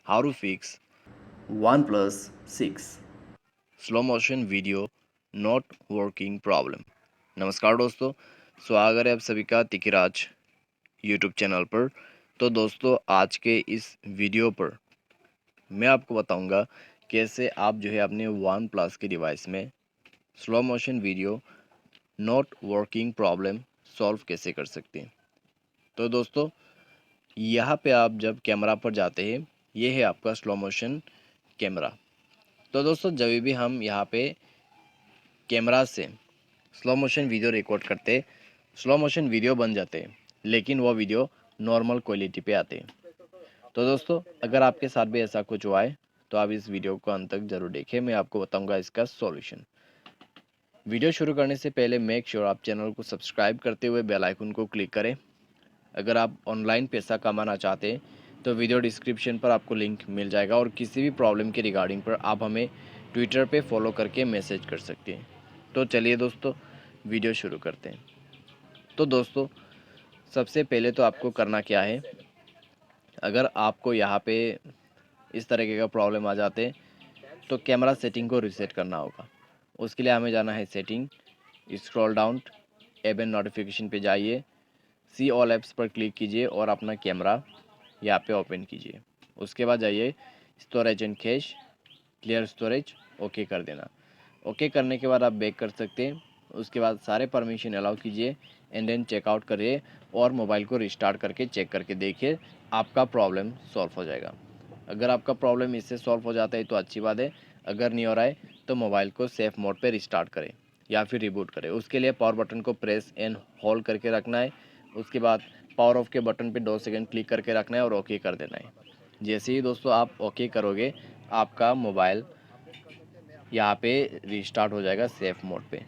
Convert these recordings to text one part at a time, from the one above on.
how to fix OnePlus 6. Slow motion video not working problem. नमस्कार दोस्तों, स्वागत है आप सभी का तिकिराज यूट्यूब चैनल पर। तो दोस्तों, आज के इस वीडियो पर मैं आपको बताऊंगा कैसे आप जो है अपने वन प्लस के डिवाइस में slow motion video not working problem solve कैसे कर सकते हैं। तो दोस्तों, यहाँ पे आप जब कैमरा पर जाते हैं, ये है आपका स्लो मोशन कैमरा। तो दोस्तों, जब भी हम यहाँ पे कैमरा से स्लो मोशन वीडियो रिकॉर्ड करते, स्लो मोशन वीडियो बन जाते हैं, लेकिन वो वीडियो नॉर्मल क्वालिटी पे आते हैं। तो दोस्तों, अगर आपके साथ भी ऐसा कुछ हुआ है तो आप इस वीडियो को अंत तक जरूर देखें, मैं आपको बताऊंगा इसका सॉल्यूशन। वीडियो शुरू करने से पहले मेक श्योर आप चैनल को सब्सक्राइब करते हुए बेल आइकन को क्लिक करें। अगर आप ऑनलाइन पैसा कमाना चाहते हैं तो वीडियो डिस्क्रिप्शन पर आपको लिंक मिल जाएगा, और किसी भी प्रॉब्लम के रिगार्डिंग पर आप हमें ट्विटर पे फॉलो करके मैसेज कर सकते हैं। तो चलिए दोस्तों, वीडियो शुरू करते हैं। तो दोस्तों, सबसे पहले तो आपको करना क्या है, अगर आपको यहाँ पे इस तरीके का प्रॉब्लम आ जाते तो कैमरा सेटिंग को रीसेट करना होगा। उसके लिए हमें जाना है setting, scroll down, app and notification पे जाइए, सी ऑल ऐप्स पर क्लिक कीजिए और अपना कैमरा यहाँ पे ओपन कीजिए। उसके बाद जाइए storage and cash, clear storage, okay कर देना। ओके करने के बाद आप बैक कर सकते हैं। उसके बाद सारे परमिशन अलाउ कीजिए एंड देन चेकआउट करिए और मोबाइल को रिस्टार्ट करके चेक करके देखिए, आपका प्रॉब्लम सॉल्व हो जाएगा। अगर आपका प्रॉब्लम इससे सॉल्व हो जाता है तो अच्छी बात है, अगर नहीं हो रहा है तो मोबाइल को सेफ मोड पे रिस्टार्ट करें या फिर रिबूट करें। उसके लिए पावर बटन को प्रेस एंड होल्ड करके रखना है। उसके बाद पावर ऑफ के बटन पे 2 सेकंड क्लिक करके रखना है और ओके कर देना है। जैसे ही दोस्तों आप ओके करोगे, आपका मोबाइल यहाँ पे रिस्टार्ट हो जाएगा सेफ मोड पे।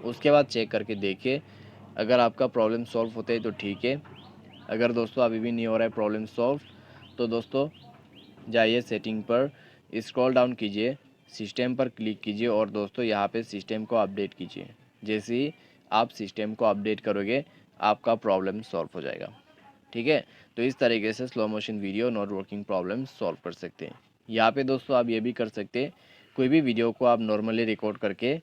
उसके बाद चेक करके देखिए, अगर आपका प्रॉब्लम सॉल्व होता है तो ठीक है। अगर दोस्तों अभी भी नहीं हो रहा है प्रॉब्लम सॉल्व, तो दोस्तों जाइए सेटिंग पर, स्क्रॉल डाउन कीजिए, सिस्टम पर क्लिक कीजिए और दोस्तों यहाँ पे सिस्टम को अपडेट कीजिए। जैसे ही आप सिस्टम को अपडेट करोगे, आपका प्रॉब्लम सॉल्व हो जाएगा। ठीक है, तो इस तरीके से slow motion video not working problem solve कर सकते हैं। यहाँ पे दोस्तों आप ये भी कर सकते हैं, कोई भी वीडियो को आप नॉर्मली रिकॉर्ड करके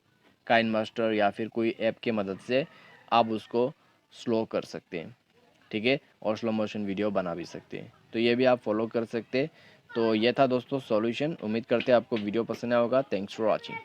काइन मास्टर या फिर कोई ऐप के मदद से आप उसको स्लो कर सकते हैं। ठीक है, और स्लो मोशन वीडियो बना भी सकते हैं। तो ये भी आप फॉलो कर सकते हैं। तो ये था दोस्तों सॉल्यूशन। उम्मीद करते हैं आपको वीडियो पसंद आया होगा। Thanks for watching.